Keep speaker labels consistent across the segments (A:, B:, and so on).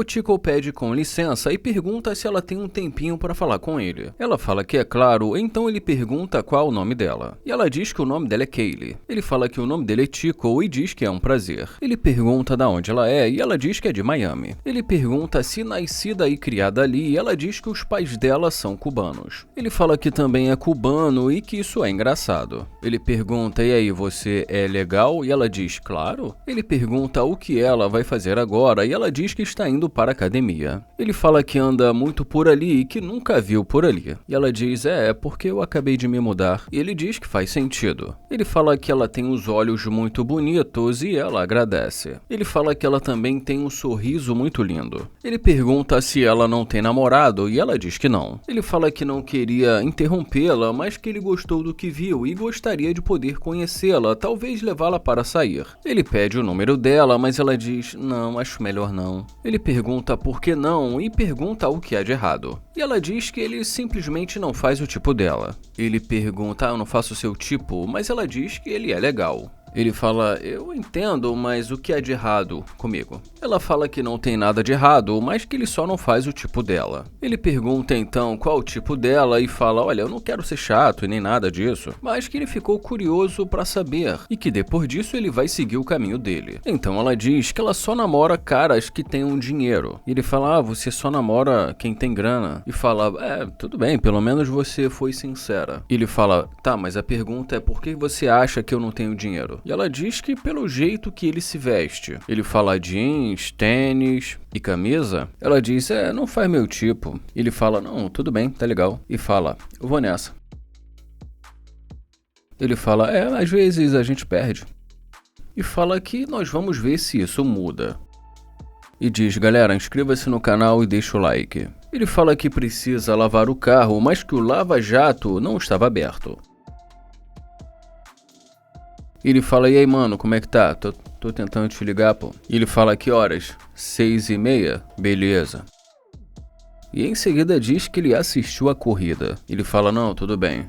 A: O Tico pede com licença e pergunta se ela tem um tempinho para falar com ele. Ela fala que é claro, então ele pergunta qual o nome dela. E ela diz que o nome dela é Kaylee. Ele fala que o nome dele é Tico e diz que é um prazer. Ele pergunta de onde ela é e ela diz que é de Miami. Ele pergunta se nascida e criada ali e ela diz que os pais dela são cubanos. Ele fala que também é cubano e que isso é engraçado. Ele pergunta, e aí, você é legal? E ela diz, claro. Ele pergunta o que ela vai fazer agora e ela diz que está indo para a academia. Ele fala que anda muito por ali e que nunca viu por ali. E ela diz, é porque eu acabei de me mudar. E ele diz que faz sentido. Ele fala que ela tem os olhos muito bonitos e ela agradece. Ele fala que ela também tem um sorriso muito lindo. Ele pergunta se ela não tem namorado e ela diz que não. Ele fala que não queria interrompê-la, mas que ele gostou do que viu e gostaria de poder conhecê-la, talvez levá-la para sair. Ele pede o número dela, mas ela diz, não, acho melhor não. Ele pergunta por que não e pergunta o que há de errado. E ela diz que ele simplesmente não faz o tipo dela. Ele pergunta, eu não faço o seu tipo, mas ela diz que ele é legal. Ele fala, eu entendo, mas o que é de errado comigo? Ela fala que não tem nada de errado, mas que ele só não faz o tipo dela. Ele pergunta então qual o tipo dela e fala, olha, eu não quero ser chato e nem nada disso, mas que ele ficou curioso pra saber e que depois disso ele vai seguir o caminho dele. Então ela diz que ela só namora caras que tenham dinheiro. E ele fala, você só namora quem tem grana. E fala, tudo bem, pelo menos você foi sincera. E ele fala, tá, mas a pergunta é por que você acha que eu não tenho dinheiro? E ela diz que pelo jeito que ele se veste. Ele fala jeans, tênis e camisa. Ela diz, não faz meu tipo. Ele fala, não, tudo bem, tá legal. E fala, eu vou nessa. Ele fala, às vezes a gente perde. E fala que nós vamos ver se isso muda. E diz, galera, inscreva-se no canal e deixa o like. Ele fala que precisa lavar o carro, mas que o lava-jato não estava aberto. Ele fala, e aí, mano, como é que tá? Tô tentando te ligar, pô. E ele fala, que horas? 6:30? Beleza. E em seguida diz que ele assistiu a corrida. Ele fala, não, tudo bem.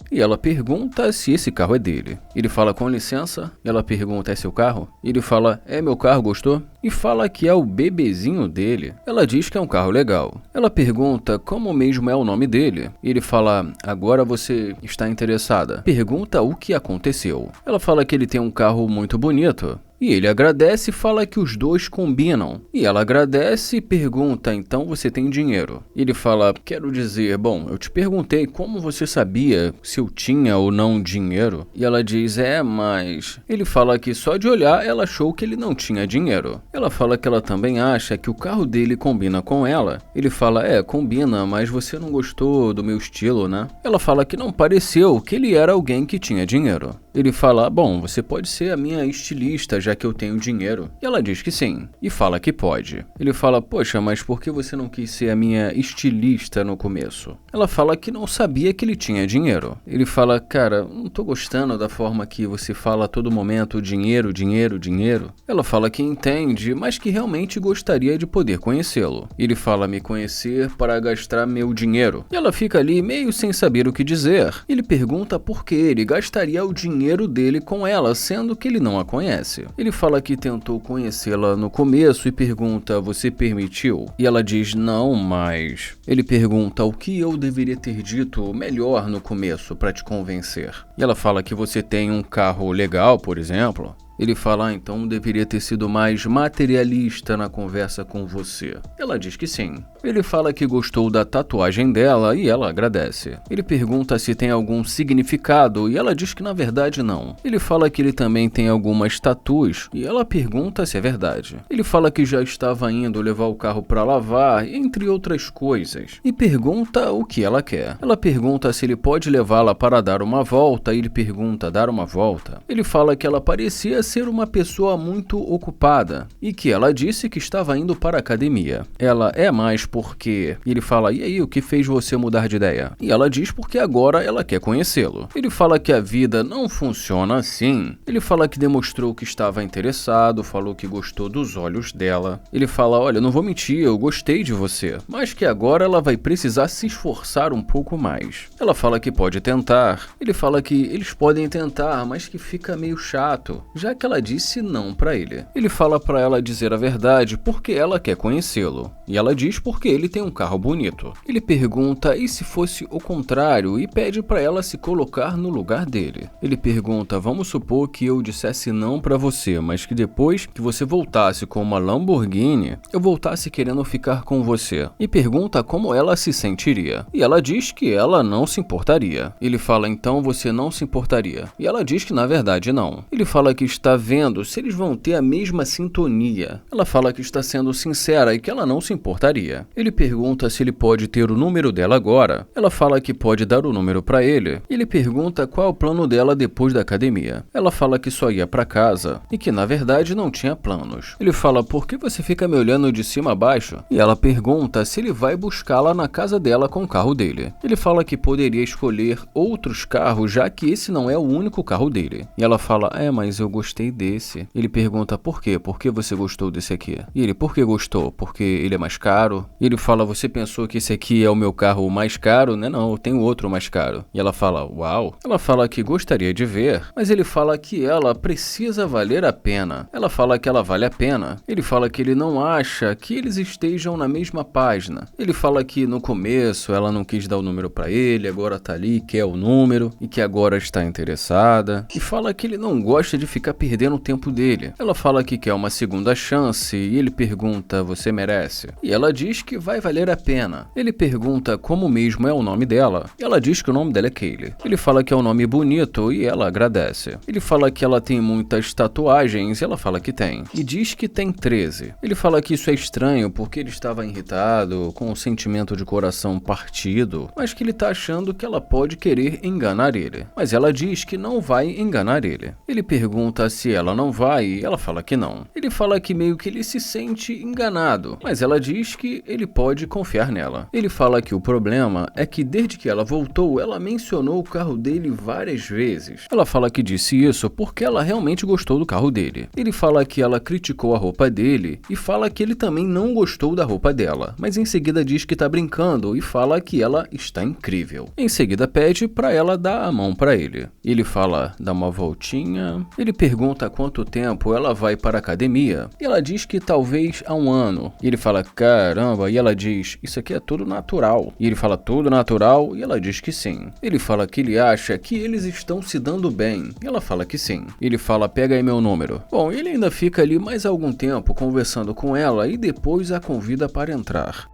A: E ela pergunta se esse carro é dele. Ele fala, com licença. Ela pergunta, é seu carro? Ele fala, é meu carro, gostou? E fala que é o bebezinho dele. Ela diz que é um carro legal. Ela pergunta como mesmo é o nome dele. Ele fala, agora você está interessada. Pergunta o que aconteceu. Ela fala que ele tem um carro muito bonito. E ele agradece e fala que os dois combinam. E ela agradece e pergunta, então você tem dinheiro? Ele fala, quero dizer, bom, eu te perguntei como você sabia se eu tinha ou não dinheiro. E ela diz, mas... Ele fala que só de olhar ela achou que ele não tinha dinheiro. Ela fala que ela também acha que o carro dele combina com ela. Ele fala, combina, mas você não gostou do meu estilo, né? Ela fala que não pareceu que ele era alguém que tinha dinheiro. Ele fala, bom, você pode ser a minha estilista, já que eu tenho dinheiro. E ela diz que sim, e fala que pode. Ele fala, poxa, mas por que você não quis ser a minha estilista no começo? Ela fala que não sabia que ele tinha dinheiro. Ele fala, cara, não tô gostando da forma que você fala a todo momento dinheiro, dinheiro, dinheiro. Ela fala que entende, mas que realmente gostaria de poder conhecê-lo. Ele fala, me conhecer para gastar meu dinheiro. E ela fica ali meio sem saber o que dizer. Ele pergunta por que ele gastaria o dinheiro dele com ela, sendo que ele não a conhece. Ele fala que tentou conhecê-la no começo e pergunta, você permitiu? E ela diz, não, mas... Ele pergunta, o que eu deveria ter dito melhor no começo para te convencer? E ela fala que você tem um carro legal, por exemplo. Ele fala, então deveria ter sido mais materialista na conversa com você. Ela diz que sim. Ele fala que gostou da tatuagem dela e ela agradece. Ele pergunta se tem algum significado e ela diz que na verdade não. Ele fala que ele também tem algumas tatuas e ela pergunta se é verdade. Ele fala que já estava indo levar o carro para lavar, entre outras coisas. E pergunta o que ela quer. Ela pergunta se ele pode levá-la para dar uma volta e ele pergunta, dar uma volta? Ele fala que ela parecia ser uma pessoa muito ocupada e que ela disse que estava indo para a academia. Ela mais porque... Ele fala, e aí, o que fez você mudar de ideia? E ela diz porque agora ela quer conhecê-lo. Ele fala que a vida não funciona assim. Ele fala que demonstrou que estava interessado, falou que gostou dos olhos dela. Ele fala, olha, não vou mentir, eu gostei de você, mas que agora ela vai precisar se esforçar um pouco mais. Ela fala que pode tentar. Ele fala que eles podem tentar, mas que fica meio chato, já que ela disse não pra ele. Ele fala pra ela dizer a verdade porque ela quer conhecê-lo. E ela diz porque ele tem um carro bonito. Ele pergunta e se fosse o contrário e pede pra ela se colocar no lugar dele. Ele pergunta, vamos supor que eu dissesse não pra você, mas que depois que você voltasse com uma Lamborghini, eu voltasse querendo ficar com você. E pergunta como ela se sentiria. E ela diz que ela não se importaria. Ele fala, então você não se importaria. E ela diz que na verdade não. Ele fala que está vendo se eles vão ter a mesma sintonia. Ela fala que está sendo sincera e que ela não se importaria. Ele pergunta se ele pode ter o número dela agora. Ela fala que pode dar o número para ele. Ele pergunta qual é o plano dela depois da academia. Ela fala que só ia para casa e que na verdade não tinha planos. Ele fala, por que você fica me olhando de cima a baixo? E ela pergunta se ele vai buscá-la na casa dela com o carro dele. Ele fala que poderia escolher outros carros, já que esse não é o único carro dele. E ela fala, mas eu gostei desse. Ele pergunta, por quê? Por que você gostou desse aqui? E ele, por que gostou? Porque ele é mais caro? E ele fala, você pensou que esse aqui é o meu carro mais caro? Não, eu tenho outro mais caro. E ela fala, uau. Ela fala que gostaria de ver, mas ele fala que ela precisa valer a pena. Ela fala que ela vale a pena. Ele fala que ele não acha que eles estejam na mesma página. Ele fala que no começo ela não quis dar o número pra ele, agora tá ali, quer o número e que agora está interessada. E fala que ele não gosta de ficar perdendo o tempo dele. Ela fala que quer uma segunda chance e ele pergunta, você merece? E ela diz que vai valer a pena. Ele pergunta como mesmo é o nome dela. E ela diz que o nome dela é Kaylee. Ele fala que é um nome bonito e ela agradece. Ele fala que ela tem muitas tatuagens e ela fala que tem. E diz que tem 13. Ele fala que isso é estranho porque ele estava irritado, com um sentimento de coração partido, mas que ele tá achando que ela pode querer enganar ele. Mas ela diz que não vai enganar ele. Ele pergunta se ela não vai e ela fala que não. Ele fala que meio que ele se sente enganado, mas ela diz que ele pode confiar nela. Ele fala que o problema é que desde que ela voltou, ela mencionou o carro dele várias vezes. Ela fala que disse isso porque ela realmente gostou do carro dele. Ele fala que ela criticou a roupa dele e fala que ele também não gostou da roupa dela, mas em seguida diz que tá brincando e fala que ela está incrível. Em seguida pede pra ela dar a mão pra ele. Ele fala, dá uma voltinha. Ele pergunta há quanto tempo ela vai para a academia. E ela diz que talvez há um ano. E ele fala, caramba. E ela diz, isso aqui é tudo natural. E ele fala, tudo natural? E ela diz que sim. Ele fala que ele acha que eles estão se dando bem. E ela fala que sim. Ele fala, pega aí meu número. Bom, ele ainda fica ali mais algum tempo conversando com ela e depois a convida para entrar.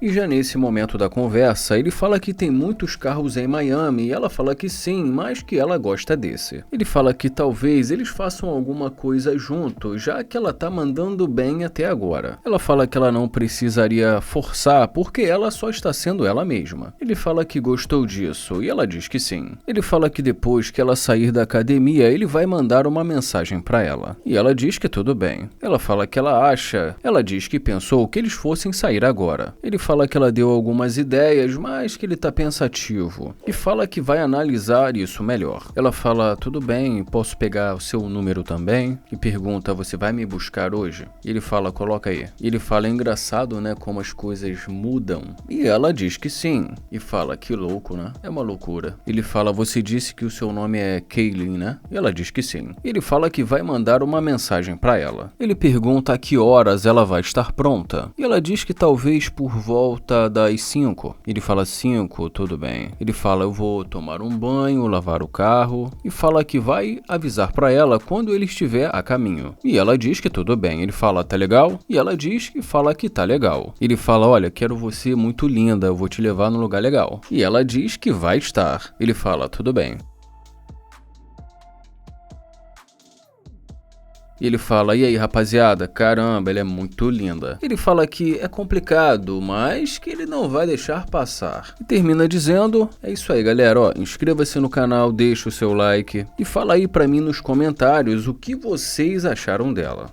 A: E já nesse momento da conversa, ele fala que tem muitos carros em Miami e ela fala que sim, mas que ela gosta desse. Ele fala que talvez eles façam alguma coisa juntos, já que ela tá mandando bem até agora. Ela fala que ela não precisaria forçar porque ela só está sendo ela mesma. Ele fala que gostou disso e ela diz que sim. Ele fala que depois que ela sair da academia, ele vai mandar uma mensagem pra ela. E ela diz que tudo bem. Ela fala que ela diz que pensou que eles fossem sair agora. Ele fala que ela deu algumas ideias, mas que ele tá pensativo. E fala que vai analisar isso melhor. Ela fala, tudo bem, posso pegar o seu número também? E pergunta, você vai me buscar hoje? E ele fala, coloca aí. E ele fala, é engraçado, né, como as coisas mudam. E ela diz que sim. E fala, que louco, né? É uma loucura. Ele fala, você disse que o seu nome é Kaylee, né? E ela diz que sim. E ele fala que vai mandar uma mensagem pra ela. Ele pergunta a que horas ela vai estar pronta. E ela diz que talvez por volta das 5. Ele fala 5, tudo bem. Ele fala, eu vou tomar um banho, lavar o carro. E fala que vai avisar pra ela quando ele estiver a caminho. E ela diz que tudo bem. Ele fala, tá legal? E ela diz que fala que tá legal. Ele fala, olha, quero você muito linda, eu vou te levar num lugar legal. E ela diz que vai estar. Ele fala, tudo bem. E ele fala, e aí rapaziada, caramba, ela é muito linda. Ele fala que é complicado, mas que ele não vai deixar passar. E termina dizendo, é isso aí galera, ó, inscreva-se no canal, deixa o seu like e fala aí pra mim nos comentários o que vocês acharam dela.